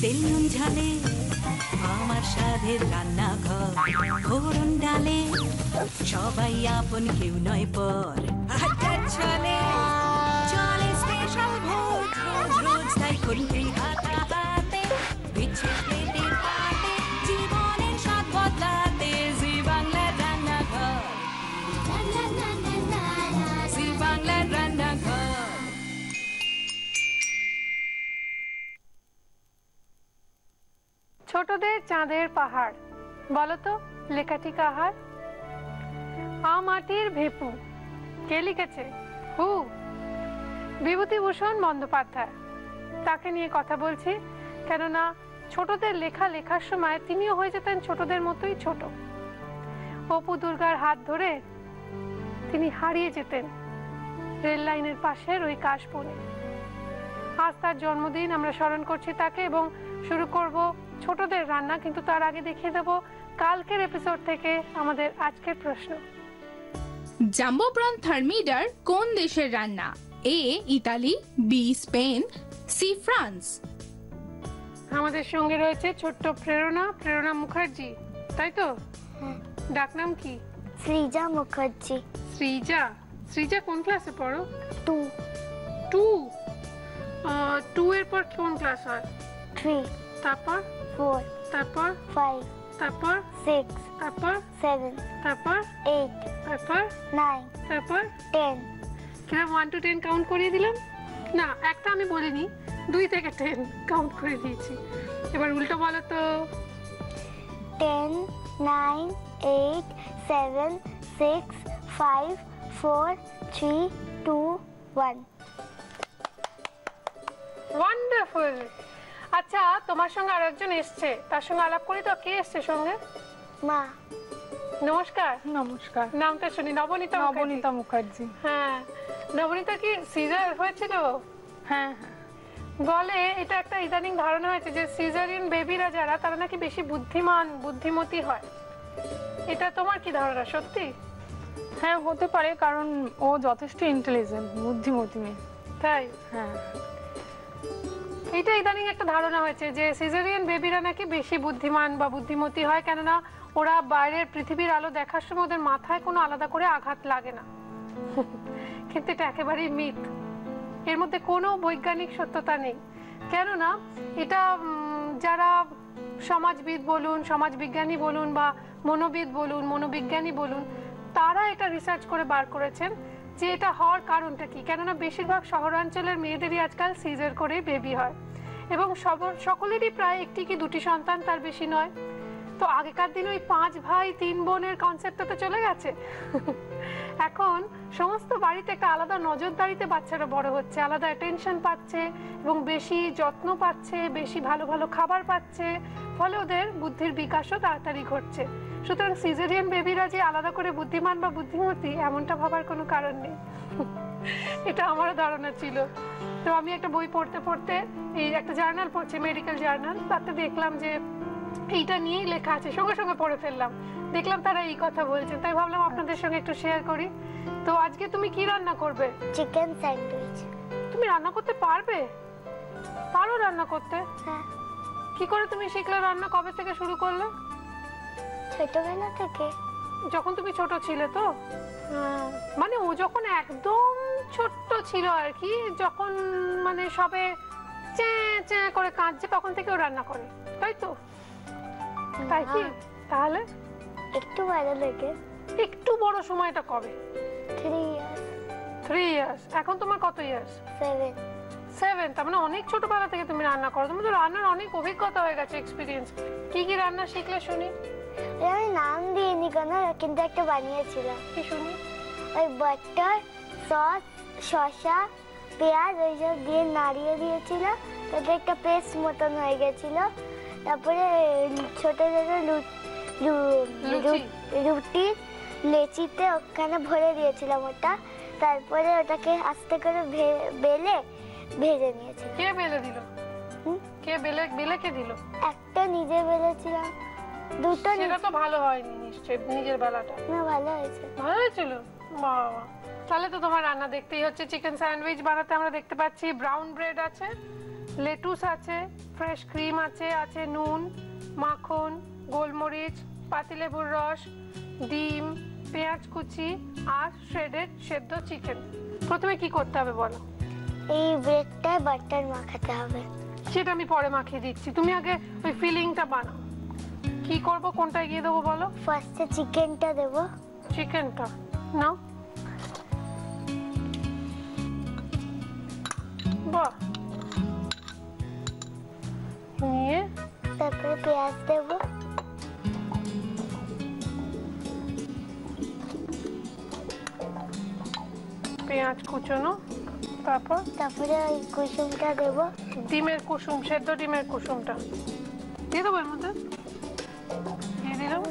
তেল নুন ঝালে আমার স্বাদের রান্নাঘর, ফোড়ন ডালে সবাই আপন কেউ নয় পর। আড্ডার ছলে চলে স্পেশাল ভোজ, রোজ রোজ তাই খুন্তি হাতে বিচ্ছে প্লেটে পাতে, জীবনের স্বাদ বদলাতে জি বাংলার রান্নাঘর, জি বাংলার রান্নাঘর। ছোটদের চাঁদের পাহাড়, বলো তো লেখাটি কাহার? মাটির ভেপু। কে লিখেছে? বিভূতিভূষণ বন্দ্যোপাধ্যায়। তাকে নিয়ে কথা বলছি, কেননা ছোটদের লেখার সময় তিনিও হয়ে যেতেন ছোটদের মতোই ছোট। অপু দুর্গার হাত ধরে তিনি হারিয়ে যেতেন রেল লাইনের পাশের ওই কাশবনে। আজ তার জন্মদিন, আমরা স্মরণ করছি তাকে এবং শুরু করব ছোটদের রান্না। কিন্তু তার আগে দেখিয়ে দেব কালকের এপিসোড থেকে আমাদের আজকের প্রশ্ন। জাম্বো প্রন থার্মিডার কোন দেশের রান্না? A Italy, B Spain, C France. আমাদের সঙ্গে রয়েছে ছোট্ট প্রেরণা মুখার্জি, তাই তো? ডাকনাম কি? সৃজা মুখার্জি। সৃজা কোন ক্লাসে পড়ো? 2 এর পর কোন ক্লাস হয়? 3, তারপর 4, তারপর 5, তারপর 6, তারপর 7, তারপর 8, তারপর 9, তারপর 10। কিরকম 1 to 10 কাউন্ট করিয়ে দিলাম না? একটা আমি বলিনি, 2 থেকে 10 কাউন্ট করে দিয়েছি। এবার উল্টো বলো তো। 10, 9, 8, 7, 6, 5, 4, 3, 2, 1। ওয়ান্ডারফুল। আচ্ছা, তোমার সঙ্গে আরেকজন এসছে, তার সঙ্গে আলাপ করি তো। কে এসছে সঙ্গে? মা। নমস্কার। নমস্কার। নামটা শুনি। নবনীতা মুখার্জি। হ্যাঁ, নবনীতা কি সিজার হয়েছিল? হ্যাঁ। বলে এটা একটা ইদানিং ধারণা হয়েছে যে সিজারিয়ান বেবিরা যারা, তারা নাকি বেশি বুদ্ধিমতী হয়। এটা তোমার কি ধারণা? সত্যি? হ্যাঁ, হতে পারে, কারণ ও যথেষ্ট ইন্টেলিজেন্ট, বুদ্ধিমতী মেয়ে। তাই? হ্যাঁ। এটা ইদানিং একটা ধারণা হয়েছে যে সিজারিয়ান বেবিরা নাকি বেশি বুদ্ধিমান বা বুদ্ধিমতী হয়, কেননা ওরা বাইরের পৃথিবীর আলো দেখার সময় ওদের মাথায় কোনো আলাদা করে আঘাত লাগে না। কিন্তু এটা একেবারেই মিথ, এর মধ্যে কোনো বৈজ্ঞানিক সত্যতা নেই। কেননা এটা যারা সমাজবিদ বলুন, সমাজবিজ্ঞানী বলুন, বা মনোবিদ বলুন, মনোবিজ্ঞানী বলুন, তারা এটা রিসার্চ করে বার করেছেন যে এটা হওয়ার কারণটা কি। কেননা বেশিরভাগ শহরাঞ্চলের মেয়েদেরই আজকাল সিজার করে বেবি হয়, এবং সকলেরই প্রায় একটি কি দুটি সন্তান, তার বেশি নয়। তো আগেকার দিনে ওই 5 ভাই 3 বোনের কনসেপ্টটা তো চলে গেছে। এখন সমস্ত বাড়িতে একটা আলাদা নজরদারিতে বাচ্চারা বড় হচ্ছে, আলাদা অ্যাটেনশন পাচ্ছে এবং বেশি যত্ন পাচ্ছে, বেশি ভালো ভালো খাবার পাচ্ছে, ফলে ওদের বুদ্ধির বিকাশও তাড়াতাড়ি ঘটছে। সুতরাং সিজারিয়ান বেবিরা যে আলাদা করে বুদ্ধিমান বা বুদ্ধিমতী, এমনটা ভাবার কোনো কারণ নেই। এটা আমারও ধারণা ছিল। তো আমি একটা বই পড়তে পড়তে, এই একটা জার্নাল পড়ছি, মেডিকেল জার্নাল, তাতে দেখলাম যে এইটা নিয়েই লেখা আছে, সঙ্গে সঙ্গে পড়ে ফেললাম, দেখলাম তারা এই কথা বলছেন, তাই ভাবলাম আপনাদের সঙ্গে একটু শেয়ার করি। তো আজকে তুমি কি রান্না করবে? Chicken sandwich. তুমি রান্না করতে পারবে? পারো রান্না করতে? হ্যাঁ। কি করে তুমি শিখলে রান্না? কবে থেকে শুরু করলে? ছোটবেলা থেকে। যখন তুমি ছোট ছিলে তো? মানে ও যখন একদম ছোট্ট ছিল আর কি, যখন মানে সবে চ্যাঁ চ্যাঁ করে কাঁদছে, তখন থেকে ও রান্না করে, তাই তো? তাই কি? তাহলে একটু বড় থেকে। একটু বড় সময়টা কবে? 3 ইয়ার্স। এখন তোমার কত ইয়ার্স? 7। তার মানে অনেক ছোটবেলা থেকে তুমি রান্না করো, তুমি তো রান্নার অনেক অভিজ্ঞতা হয়ে গেছে, এক্সপিরিয়েন্স। কি কি রান্না শিখলে শুনি? আমি নাম দিইনি কোনো, কিন্তু একটা বানিয়েছিলাম। কি শুনি? ওই বাটার, সস, শসা, পেঁয়াজ ওইসব দিয়ে নাড়িয়ে দিয়েছিল, তাতে একটা পেস্ট মতন হয়ে গেছিল। তারপরে ছোট ছোট রুটি লেচিতে ওখানে ভরে দিয়েছিলাম ওটা। তারপরে ওটাকে আস্তে করে বেলে ভেজে নিয়েছি। কে বেলে দিল? কে বেলে কে দিল? একটা নিজে বেলেছিলাম, দুটো সেটা তো ভালো হয়নি নিশ্চয়ই, নিজের বেলাটা না ভালো হয়েছে। ভালো হয়েছিল। বাবা, তাহলে তো তোমার রান্না দেখতেই হচ্ছে। চিকেন স্যান্ডউইচ বানাতে আমরা দেখতে পাচ্ছি ব্রাউন ব্রেড আছে, লেটুস আছে, ফ্রেশ ক্রিম আছে, আছে নুন, মাখন, গোলমরিচ, পাতিলেবুর রস, ডিম, পেঁয়াজ কুচি আর শ্রেডেড সেদ্ধ চিকেন। প্রথমে কি করতে হবে বলো? এই ব্রেডটায় বাটার মাখাতে হবে। সেটা আমি পরে মাখিয়ে দিচ্ছি, তুমি আগে ওই ফিলিংটা বানাও। কি করব, কোনটা এগিয়ে দেবো বলো? ফার্স্টে চিকেনটা দেব। চিকেনটা নাও। বাহ, নিয়ে তারপরে পেঁয়াজ দেব। পেঁয়াজ কুচোনো, তারপরে ওই কুসুমটা দেব। ডিমের কুসুম, সেদ্ধ ডিমের কুসুমটা দিয়ে দেবো এর মধ্যে। দিয়ে দিলাম।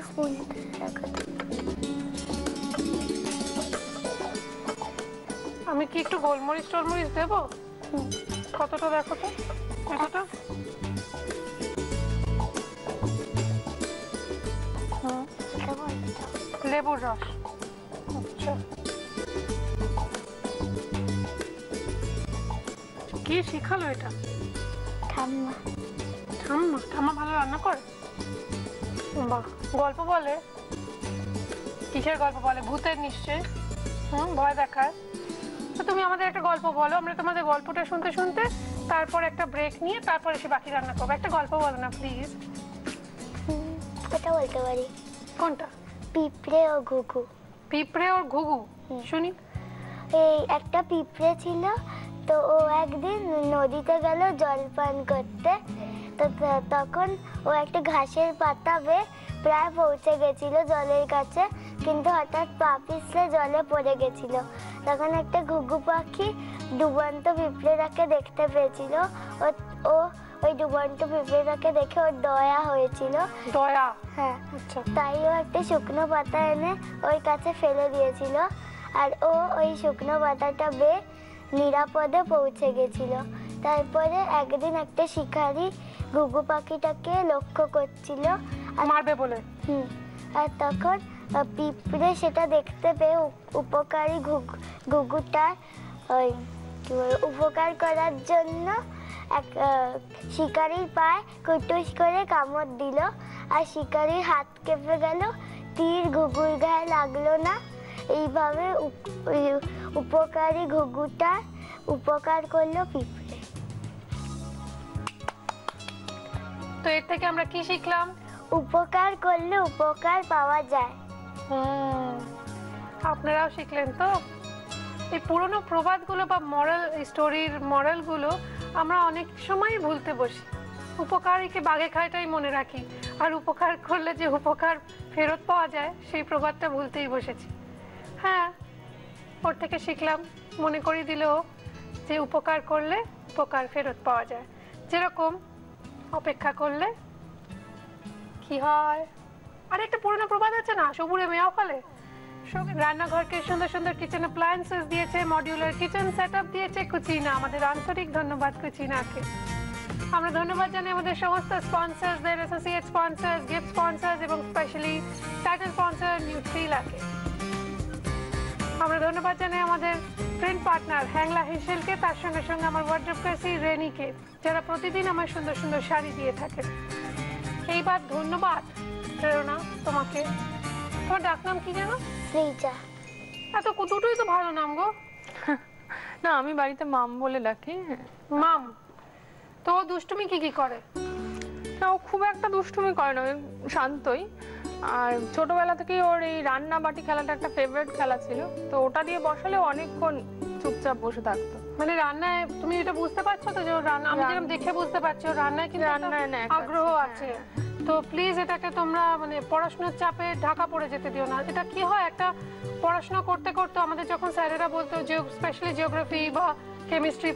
আমি কি একটু গোলমরিচ টলমরিচ দেবো? কতটা দেখো তো, কতটা? লেবুর রস, আচ্ছা। কে শিখালো এটা? ঠাম্মা। ঠাম্মা? ঠাম্মা ভালো রান্না করে? বাহ। গল্প বলে? কিসের গল্প বলে? ভূতের নিশ্চয়। ভয় দেখায়। তো তুমি আমাদের একটা গল্প বলো, আমরা তোমাদের গল্পটা শুনতে শুনতে তারপর একটা ব্রেক নিয়ে তারপর এসে বাকি রান্না করবো। একটা গল্প বলো না প্লিজ। ওটা বলতে পারি। কোনটা? পিঁপড়ে ও ঘুঘু। পিঁপড়ে ওর ঘুঘু, শুনি। এই একটা পিঁপড়ে ছিল, তো ও একদিন নদীতে গেল জল পান করতে। তো তখন ও একটা ঘাসের পাতা বেয়ে প্রায় পৌঁছে গেছিল জলের কাছে, কিন্তু হঠাৎ পা পিছলে জলে পড়ে গেছিল। তখন একটা ঘুঘু পাখি ডুবন্ত পিঁপড়েটাকে দেখতে পেয়েছিল। ও ওই ডুবন্ত পিঁপড়েটাকে দেখে ওর দয়া হয়েছিল। দয়া? হ্যাঁ। আচ্ছা। তাই ও একটা শুকনো পাতা এনে ওর কাছে ফেলে দিয়েছিল, আর ও ওই শুকনো পাতাটা বেয়ে নিরাপদে পৌঁছে গেছিল। তারপরে একদিন একটা শিকারী ঘুঘু পাখিটাকে লক্ষ্য করছিল মারবে বলে। আর তখন পিঁপড়ে সেটা দেখতে পেয়ে উপকারী ঘুঘুটার ওই উপকার করার জন্য এক শিকারীর পায়ে কুটুস করে কামড় দিল, আর শিকারীর হাত কেঁপে গেল। তীর ঘুঘুর গায়ে লাগলো না। এইভাবে উপকারী ঘুঘুটা উপকার করলো পিঁপড়ে। তো এর থেকে আমরা কি শিখলাম? উপকার করলে উপকার পাওয়া যায়। আপনারাও শিখলেন তো? এই পুরনো প্রবাদগুলো বা মরাল স্টোরির মরালগুলো আমরা অনেক সময় ভুলতে বসি। উপকারীকে বাঘে খায়টাই মনে রাখি, আর উপকার করলে যে উপকার ফেরত পাওয়া যায় সেই প্রবাদটা ভুলতেই বসেছি। হ্যাঁ, ওর থেকে শিখলাম, মনে করিয়ে দিল যে উপকার করলে উপকার ফেরত পাওয়া যায়। যেরকম অপেক্ষা করলে কি হয়। আর একটা পুরনো প্রবাদ আছে না, সবুরে মেয়াও ফলে। রান্নাঘরকে সুন্দর সুন্দর কিচেন অ্যাপ্লায়েন্সেস দিয়েছে, মডিউলার কিচেন সেটআপ দিয়েছে কুচিনা। আমাদের আন্তরিক ধন্যবাদ কুচিনাকে। আমরা ধন্যবাদ জানাই আমাদের সমস্ত স্পন্সরসদের, অ্যাসোসিয়েট স্পন্সরস, গিফট স্পন্সরস এবং স্পেশালি টাইটেল স্পন্সর নিউট্রিলাকে। আমরা ধন্যবাদ জানাই আমাদের প্রিন্ট পার্টনার হ্যাংলা হেসেলকে, তার সঙ্গে সঙ্গে আমার ওয়ার্ড্রোব কাছি রেনিকে, যারা প্রতিদিন আমার সুন্দর সুন্দর শাড়ি দিয়ে থাকেন। এইবার ধন্যবাদ প্রেরণা তোমাকে। তোমার ডাকনাম কি জানো? শ্রীজা। এত দুটোই তো ভালো নাম গো। না, আমি বাড়িতে মাম বলে ডাকি। মাম। তো দুষ্টুমি কি করে? না, ও খুব একটা দুষ্টুমি করে না, শান্তই। আর ছোটবেলা থেকেই ওর এই রান্না বাটি খেলাটা একটা ফেভারিট খেলা ছিল, তো ওটা দিয়ে বসালে অনেকক্ষণ চুপচাপ বসে থাকতো। মানে রান্নায় তুমি এটা বুঝতে পারছো তো যে ওর রান্না, আমি যেরকম দেখে বুঝতে পারছি ওর রান্নায় কিন্তু আগ্রহ আছে। তো প্লিজ এটাকে তোমরা মানে পড়াশোনার চাপে ঢাকা পড়ে যেতে দিও না। এটা কি হয়, একটা পড়াশোনা করতে করতে আমাদের যখন স্যারেরা বলতো যে স্পেশালি জিওগ্রাফি বা কেমিস্ট্রি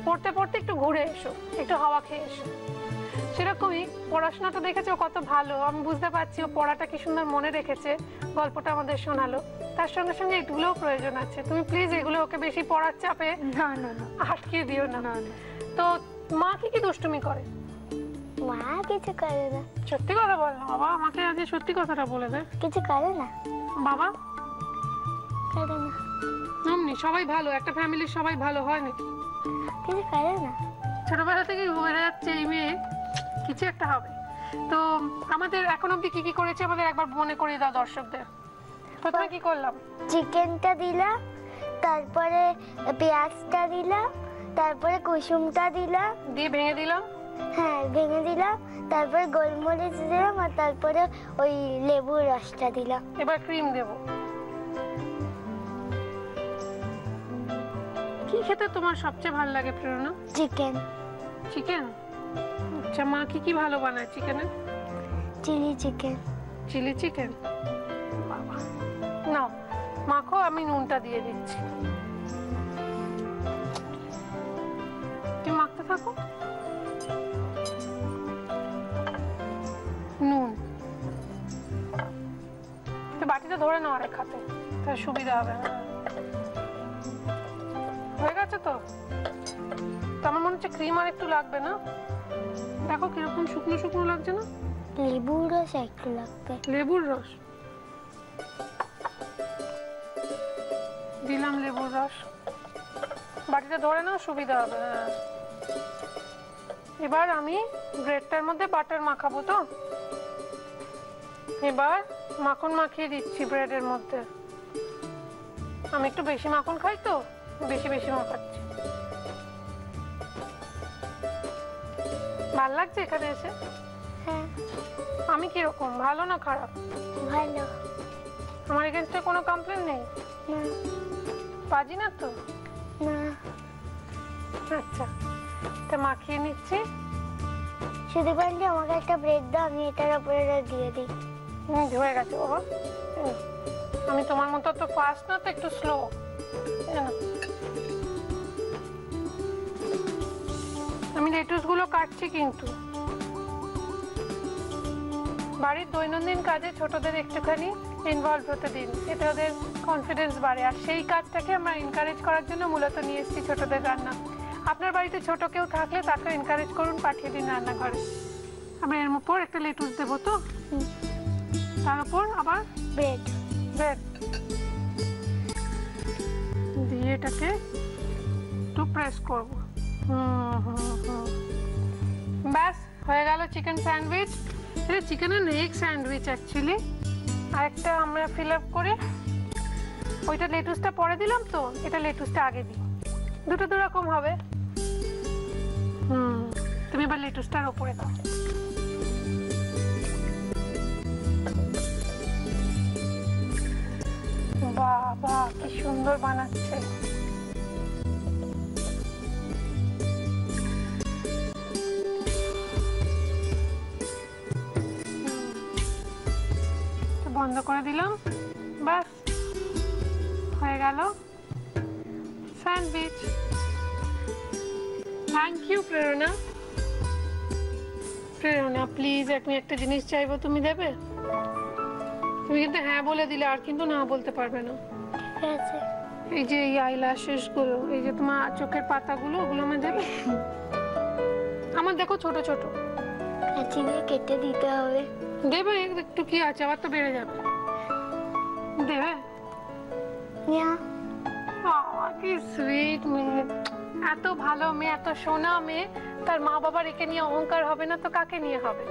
পড়তে পড়তে একটু ঘুরে এসো, একটু হাওয়া খেয়ে এসো, সেরকমই পড়াশোনাটা দেখেছো কত ভালো। আমি বুঝতে পারছি ও পড়াটা কি সুন্দর মনে রেখেছে, গল্পটা আমাদের শোনালো। তার সঙ্গে সঙ্গে এগুলোও প্রয়োজন আছে। তুমি প্লিজ এগুলো ওকে বেশি পড়ার চাপে না না না আটকে দিও না। না। তো মা কি দুষ্টুমি করে? মা কিছু করে না। সত্যি কথা বল না বাবা, আমাকে আজ সত্যি কথাটা বলে দে। কিছু করে না। বাবা করে না। এমনি সবাই ভালো, একটা ফ্যামিলির সবাই ভালো হয় নাকি? কিছু করে না। ছোটবেলা থেকে হয়ে যাচ্ছে এই মেয়ে কিছু একটা হবে। তো আমাদের এখন অব্দি কি কি করেছে আমাদের একবার মনে করিয়ে দাও দর্শকদের। প্রথমে কি করলাম? চিকেনটা দিলাম, তারপরে পেঁয়াজটা দিলাম, তারপরে কুসুমটা দিলাম, দিয়ে ভেঙে দিলাম। হ্যাঁ ভেঙে দিলাম, তারপরে গোলমরিচ দিলাম, আর তারপরে ওই লেবুর রসটা দিলাম। এবার ক্রিম দেব। কি খেতে তোমার সবচেয়ে ভালো লাগে প্রেরণা? চিকেন। চিকেন? আচ্ছা, মা কি কি ভালো বানায় চিকেনে? Chilli chicken. Chilli chicken? নাও মাখো, আমি নুনটা দিয়ে দিচ্ছি। তুমি মাখতে থাকো। নুন তো বাটিটা ধরে নাও আরেক হাতে, তাহলে সুবিধা হবে। হয়ে গেছে তো? আমার মনে হচ্ছে ক্রিম আর একটু লাগবে না? দেখো কিরকম শুকনো শুকনো লাগছে না? লেবুর রস একটু লাগবে। লেবুর রস দিলাম, লেবুর রস। বাটিটা ধরে নাও, সুবিধা হবে। হ্যাঁ, এবার আমি ব্রেডটার মধ্যে বাটার মাখাবো। তো এবার মাখন মাখিয়ে দিচ্ছি ব্রেডের মধ্যে। আমি একটু বেশি মাখন খাই তো বেশি বেশি মাখাচ্ছি। ভাল লাগছে এখানে এসে? হ্যাঁ। আমি কিরকম, ভালো না খারাপ? ভালো। আমার এগেনস্টে কোনো কমপ্লেন নেই? না। বাজি না তো? না। আচ্ছা, তা মাখিয়ে নিচ্ছি। শুধু বললি আমাকে একটা ব্রেড দাও, আমি এটার উপরে দিয়ে দিই। হয়ে গেছে বাবা। আমি তোমার মতো তো ফাস্ট না, তো একটু স্লো। আমি লেটুস গুলো কাটছি কিন্তু। বাড়ির দৈনন্দিন কাজে ছোটদের একটুখানি ইনভলভ হতে দিন, এতে ওদের কনফিডেন্স বাড়ে। আর সেই কাজটাকে আমরা এনকারেজ করার জন্য মূলত নিয়ে এসেছি ছোটদের রান্না। আপনার বাড়িতে ছোট কেউ থাকলে তাকে এনকারেজ করুন, পাঠিয়ে দিন রান্নাঘরে। আমি এর উপর একটা লেটুস দেবো। তো তার উপর আবার ব্রেড। ব্রেড দিয়ে এটাকে একটু প্রেস করবো। ব্যাস হয়ে গেল চিকেন স্যান্ডউইচ। এটা chicken and egg sandwich actually. আরেকটা আমরা ফিল আপ করে ওইটা লেটুসটা পরে দিলাম, তো এটা লেটুসটা আগে দিই। দুটো দু রকম হবে। তুমি এবার লেটুসটার ওপরে দাও। বাবা কি সুন্দর বানাচ্ছে। বন্ধ করে দিলাম, বাস হয়ে গেল স্যান্ডউইচ। থ্যাংক ইউ প্রেরণা। প্রেরণা প্লিজ, আমি একটা জিনিস চাইবো, তুমি দেবে? তুমি কিন্তু হ্যাঁ বলে দিলে, আর কিন্তু না বলতে পারবে না। ঠিক আছে। এই যে এই আইল্যাশেস গুলো, এই যে তোমার চোখের পাতাগুলো, ওগুলো আমার দেবে? আমার দেখো ছোট ছোট, কাঁচি দিয়ে কেটে দিতে হবে। দেবে? একটু কি আছে, আবার তো বেড়ে যাবে। দেবে? কি সুইট মেয়ে, এত ভালো মেয়ে, এত সোনা মেয়ে। তার মা বাবার একে নিয়ে অহংকার হবে না তো কাকে নিয়ে হবে?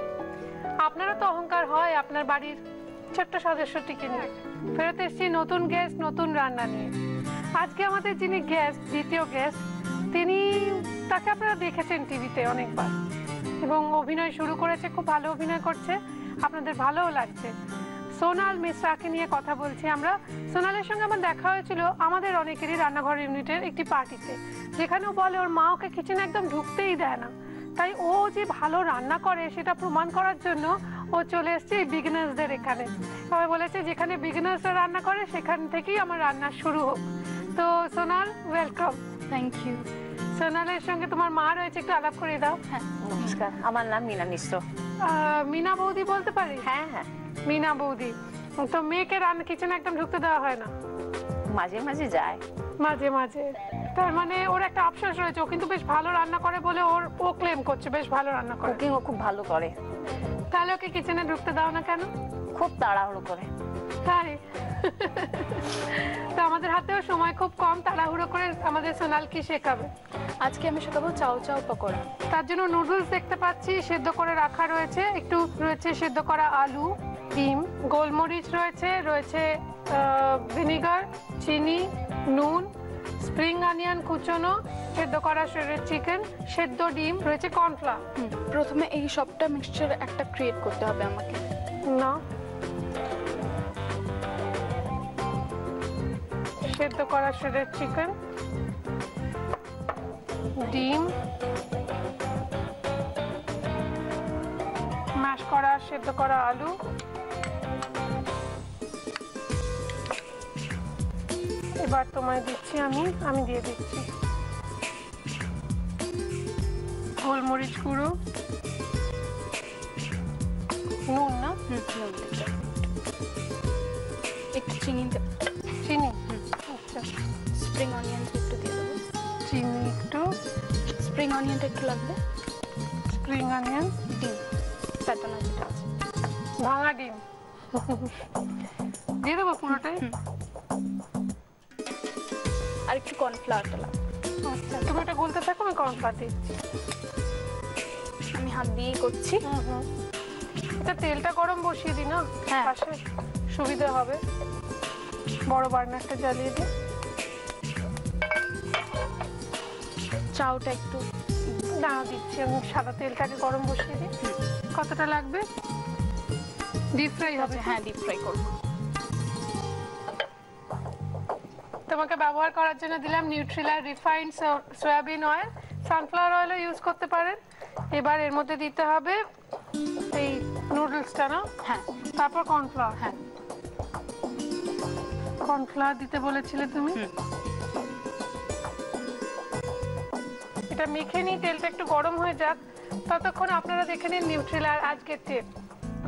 আপনারও তো অহংকার হয় আপনার বাড়ির ছোট্ট সদস্যটিকে নিয়ে। ফেরত এসেছি নতুন গেস্ট, নতুন রান্না নিয়ে। আজকে আমাদের যিনি গেস্ট, দ্বিতীয় গেস্ট, তিনি, তাকে আপনারা দেখেছেন টিভিতে অনেকবার, এবং অভিনয় শুরু করেছে, খুব ভালো অভিনয় করছে, আপনাদের ভালোও লাগছে। সোনাল মিশ্রাকে নিয়ে কথা বলছি আমরা। সোনালের সঙ্গে আমার দেখা হয়েছিল আমাদের অনেকেরই রান্নাঘর ইউনিটের একটি পার্টিতে, যেখানেও বলে ওর মা ওকে কিচেনে একদম ঢুকতেই দেয় না। তাই ও যে ভালো রান্না করে সেটা প্রমাণ করার জন্য ও চলে এসছে এই বিগিনার্সদের এখানে। সবাই বলেছে যেখানে বিগিনার্সরা রান্না করে সেখান থেকেই আমার রান্না শুরু হোক। তো সোনাল, ওয়েলকাম। Thank you. সোনালের সঙ্গে তোমার মা রয়েছে, একটু আলাপ করে দাও। হ্যাঁ নমস্কার, আমার নাম মীনা মিশ্র। মীনা বৌদি বলতে পারি? হ্যাঁ হ্যাঁ। মীনা বৌদি। তো মেয়েকে রান্না কিচেনে একদম ঢুকতে দেওয়া হয় না? মাঝে মাঝে যায়। মাঝে মাঝে? তার মানে ওর একটা আফসোস রয়েছে, ও কিন্তু বেশ ভালো রান্না করে বলে ও ক্লেম করছে বেশ ভালো রান্না করে। কুকিং ও খুব ভালো করে। তাহলে ওকে কিচেনে ঢুকতে দাও না কেন? খুব তাড়াহুড়ো করে। তাই? তো আমাদের হাতেও সময় খুব কম, তাড়াহুড়ো করে আমাদের সোনাল কি শেখাবে? আজকে আমি শেখাবো চাউ চাউ পকোড়া। তার জন্য নুডলস দেখতে পাচ্ছি সেদ্ধ করে রাখা রয়েছে, একটু রয়েছে সেদ্ধ করা আলু, ডিম, গোলমরিচ রয়েছে ভিনিগার, চিনি, নুন, স্প্রিং অনিয়ন কুচনো, সেদ্ধ করা শরীরের চিকেন, সেদ্ধ ডিম, রয়েছে কর্নফ্লাওয়ার। প্রথমে এই সবটা মিক্সচার একটা ক্রিয়েট করতে হবে আমাকে। না, সেদ্ধ করা শরীরের চিকেন, ডিম, ম্যাশ করা সেদ্ধ করা আলু, এবার তোমায় দিচ্ছি আমি দিয়ে দিচ্ছি গোলমরিচ গুঁড়ো, নুন, না একটু চিনি চিনি, আচ্ছা স্প্রিং অনিয়ন একটু দিয়ে দেবো। চিনি একটু, স্প্রিং অনিয়নটা একটু লাগবে। স্প্রিং অনিয়ন, ডিম প্যাটানা যেটা আছে, ভাঙা ডিম দিয়ে দেবো পুরোটাই। আর একটু কর্নফ্লাওয়ারটা লাগবে। আচ্ছা তুমি এটা গুলতে থাকো, আমি কর্নফ্লাওয়ার দিচ্ছি। আমি হাত দিয়েই করছি। এটা তেলটা গরম বসিয়ে দিই না হ্যাঁ। পাশে, সুবিধা হবে। বড় বার্নারটা জ্বালিয়ে দিই। চাউটা একটু দাঁড়া দিচ্ছি আমি, সাদা তেলটাকে গরম বসিয়ে দিই। কতটা লাগবে? ডিপ ফ্রাই হবে? হ্যাঁ ডিপ ফ্রাই করবো। তোমাকে ব্যবহার করার জন্য দিলাম Nutrela refined soybean oil, sunflower অয়েলও ইউজ করতে পারেন। এবার এর মধ্যে দিতে হবে এই নুডলসটা, না? হ্যাঁ। তারপর কর্নফ্লাওয়ার। হ্যাঁ। কর্নফ্লাওয়ার দিতে বলেছিলে তুমি। এটা মেখে নিই, তেলটা একটু গরম হয়ে যাক, ততক্ষণ আপনারা দেখে নিন নিউট্রিলার আজকের টিপ।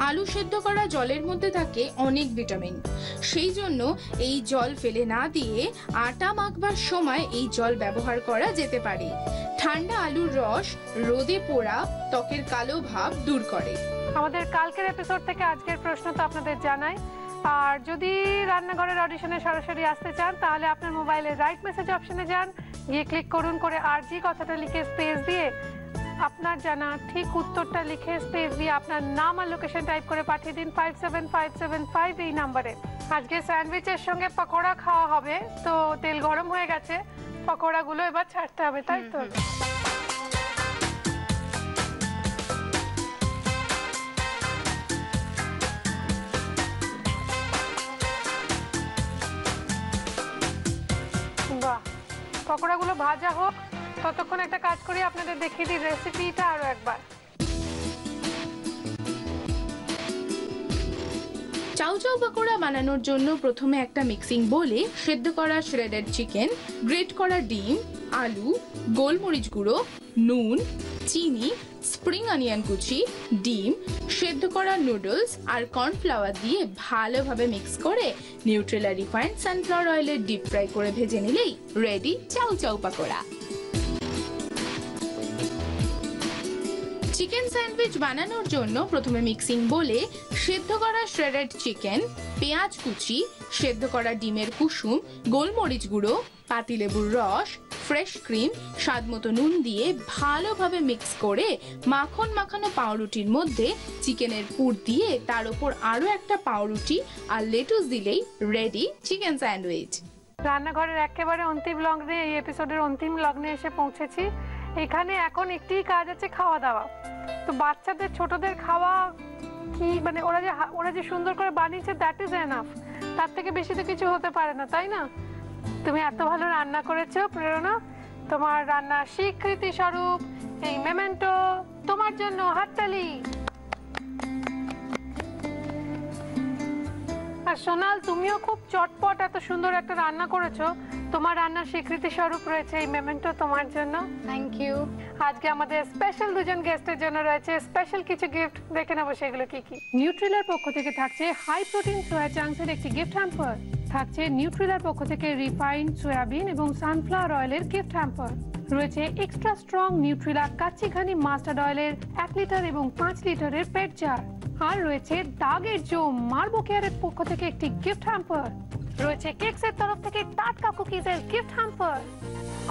আলু সেদ্ধ করা জলের মধ্যে থাকে অনেক ভিটামিন, সেই জন্য এই জল ফেলে না দিয়ে আটা মাখবার সময় এই জল ব্যবহার করা যেতে পারে। ঠান্ডা আলুর রস রোদে পোড়া ত্বকের কালো ভাব দূর করে। আমাদের কালকের এপিসোড থেকে আজকের প্রশ্ন তো আপনাদের জানাই। আর যদি রান্নাঘরের অডিশনে সরাসরি আসতে চান তাহলে আপনার মোবাইলে রাইট মেসেজ অপশনে যান, গিয়ে ক্লিক করুন, করে আরজি কথাটা লিখে স্পেস দিয়ে আপনার জানা ঠিক উত্তরটা লিখে স্পেস দিয়ে আপনার নাম আর লোকেশন টাইপ করে পাঠিয়ে দিন 57575 এই নাম্বারে। আজকে স্যান্ডউইচের সঙ্গে পকোড়া খাওয়া হবে, তো তেল গরম হয়ে গেছে, পকোড়াগুলো এবার ছাড়তে হবে, তাই তো? বাহ, পকোড়াগুলো ভাজা হোক, ততক্ষণ একটা কাজ করি, আপনাদের দেখিয়ে দিই রেসিপিটা আরো একবার। চাউ চাউ পকোড়া বানানোর জন্য প্রথমে একটা মিক্সিং বোলে সেদ্ধ করা শ্রেডেড চিকেন, গ্রেট করা ডিম, আলু, গোলমরিচ গুঁড়ো, নুন, চিনি, স্প্রিং অনিয়ন কুচি, ডিম, সেদ্ধ করা নুডলস আর কর্নফ্লাওয়ার দিয়ে ভালোভাবে মিক্স করে নিউট্রেলা রিফাইন্ড সানফ্লাওয়ার অয়েলে ডিপ ফ্রাই করে ভেজে নিলেই ready chow chow pakora. Chicken sandwich বানানোর জন্য প্রথমে মিক্সিং বোলে সেদ্ধ করা শ্রেডেড চিকেন, পেঁয়াজ কুচি, সেদ্ধ করা ডিমের কুসুম, গোলমরিচ গুঁড়ো, পাতিলেবুর রস, ফ্রেশ ক্রিম, স্বাদমতো নুন দিয়ে ভালোভাবে মিক্স করে মাখন মাখানো পাউরুটির মধ্যে চিকেনের পুর দিয়ে তার উপর আরো একটা পাউরুটি আর লেটুস দিলেই রেডি চিকেন স্যান্ডউইচ। রান্নাঘরের একেবারে অন্তিম লগ্নে, এই এপিসোডের অন্তিম লগ্নে এসে পৌঁছেছি। এখানে এখন একটি কাজ আছে, খাওয়া দাওয়া। তো বাচ্চাদের ছোটদের খাওয়া কি, মানে ওরা যে সুন্দর করে বানিয়েছে, দ্যাট ইজ এনাফ। তার থেকে বেশি তো কিছু হতে পারে না, তাই না? তুমি এত ভালো রান্না করেছো প্রেরণা, তোমার রান্নার স্বীকৃতি স্বরূপ এই মেমেন্টো তোমার জন্য, হাততালি। আর সোনাল, তুমিও খুব চটপট এত সুন্দর একটা রান্না করেছো, তোমার রান্নার স্বীকৃতি স্বরূপ রয়েছে এই মেমেন্টো তোমার জন্য। Thank you. আজকে আমাদের স্পেশাল দুজন গেস্টের জন্য রয়েছে স্পেশাল কিছু গিফট, দেখে নেবো সেগুলো কি কি। নিউট্রিলার পক্ষ থেকে থাকছে হাই প্রোটিন সোয়া চাংসের একটি গিফট হ্যাম্পার, থাকছে নিউট্রিলার পক্ষ থেকে রিফাইন্ড সয়াবিন এবং সানফ্লাওয়ার অয়েলের গিফট হ্যাম্পার। রয়েছে extra strong Nutrela kachi ghani mustard অয়েলের 1 লিটার এবং 5 লিটারের পেট জার। আর রয়েছে দাগের জোম মার্বো কেয়ারের পক্ষ থেকে একটি গিফট হ্যাম্পার। রয়েছে কেকসের তরফ থেকে টাটকা কুকিজের gift hamper.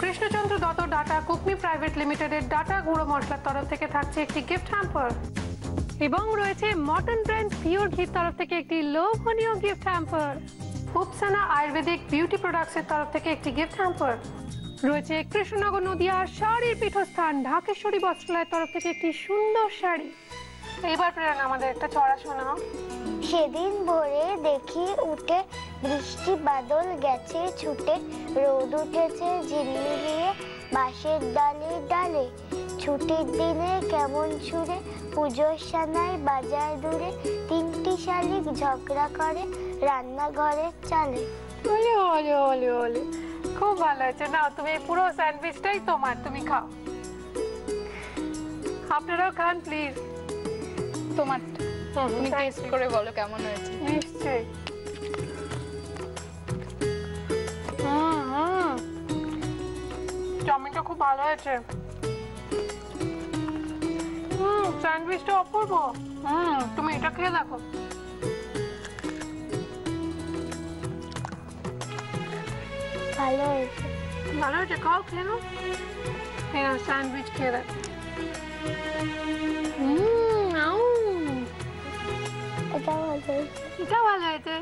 Krishnachandra Dutta Dutta Cookme private লিমিটেডের ডাটা গুঁড়ো মশলার তরফ থেকে থাকছে একটি গিফট হ্যাম্পার। এবং রয়েছে মটন ব্র্যান্ড পিওর ঘির তরফ থেকে একটি লোভনীয় গিফট হ্যাম্পার। উপসানা আয়ুর্বেদিক বিউটি প্রোডাক্টসের তরফ থেকে একটি গিফট হ্যাম্পার। রয়েছে কৃষ্ণনগর নদিয়ার শাড়ির পীঠস্থান ঢাকেশ্বরী বস্ত্রালয়ের তরফ থেকে একটি সুন্দর শাড়ি। এবার প্রেরণা আমাদের একটা ছড়া শোনাও। সেদিন ভোরে দেখি উঠে বৃষ্টি বাদল গেছে ছুটে, রোদ উঠেছে ঝিলমিলিয়ে বাঁশের ডালে ডালে। ছুটির দিনে কেমন ছুড়ে পুজোর সানায় বাজার দূরে, 3টি শালিক ঝগড়া করে রান্নাঘরের চালে। ওলে ওলে ওলে ওলে, খুব ভালো হয়েছে। নাও তুমি পুরো স্যান্ডউইচটাই তোমার, তুমি খাও। আপনারাও খান প্লিজ। তোমার তুমি টেস্ট করে বলো কেমন হয়েছে। নিশ্চয়ই। চাউমিনটা খুব ভালো হয়েছে। স্যান্ডউইচটা অপূর্ব। তুমি এটা খেয়ে দেখো। ভালো হয়েছে। ভালো হয়েছে, খাও, খেয়ে নাও। হ্যাঁ, স্যান্ডউইচ খেয়ে দেখো। এটা ভালো হয়েছে। এটা ভালো হয়েছে।